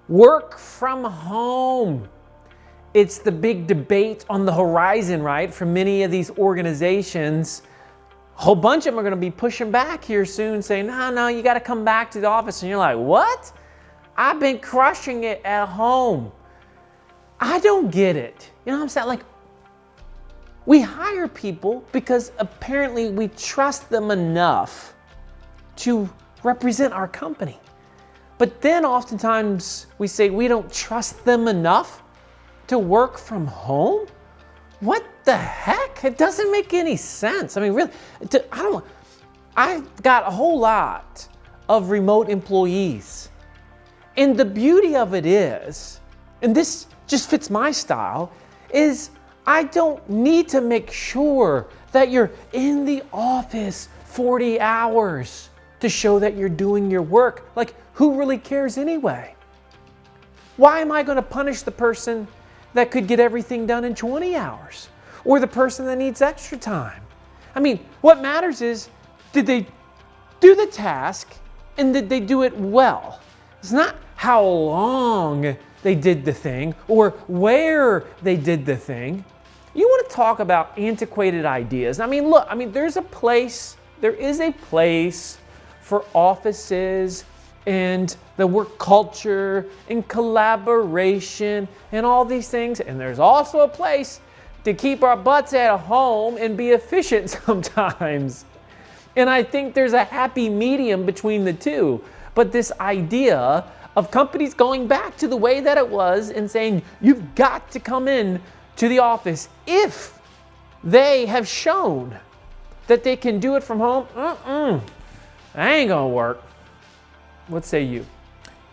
Work from home. It's the big debate on the horizon, right? For many of these organizations, a whole bunch of them are going to be pushing back here soon, saying, no, you got to come back to the office. And you're like, what? I've been crushing it at home. I don't get it. You know what I'm saying? Like, we hire people because apparently we trust them enough to represent our company. But then oftentimes we say we don't trust them enough to work from home? What the heck? It doesn't make any sense. I mean, really, I've got a whole lot of remote employees. And the beauty of it is, and this just fits my style, is I don't need to make sure that you're in the office 40 hours to show that you're doing your work. Like, who really cares anyway? Why am I going to punish the person that could get everything done in 20 hours? Or the person that needs extra time? I mean, what matters is, did they do the task and did they do it well? It's not how long they did the thing or where they did the thing. You want to talk about antiquated ideas. I mean, look, there is a place for offices and the work culture and collaboration and all these things. And there's also a place to keep our butts at home and be efficient sometimes. And I think there's a happy medium between the two. But this idea of companies going back to the way that it was and saying, you've got to come in to the office if they have shown that they can do it from home, that ain't gonna work. What say you?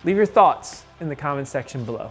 Leave your thoughts in the comment section below.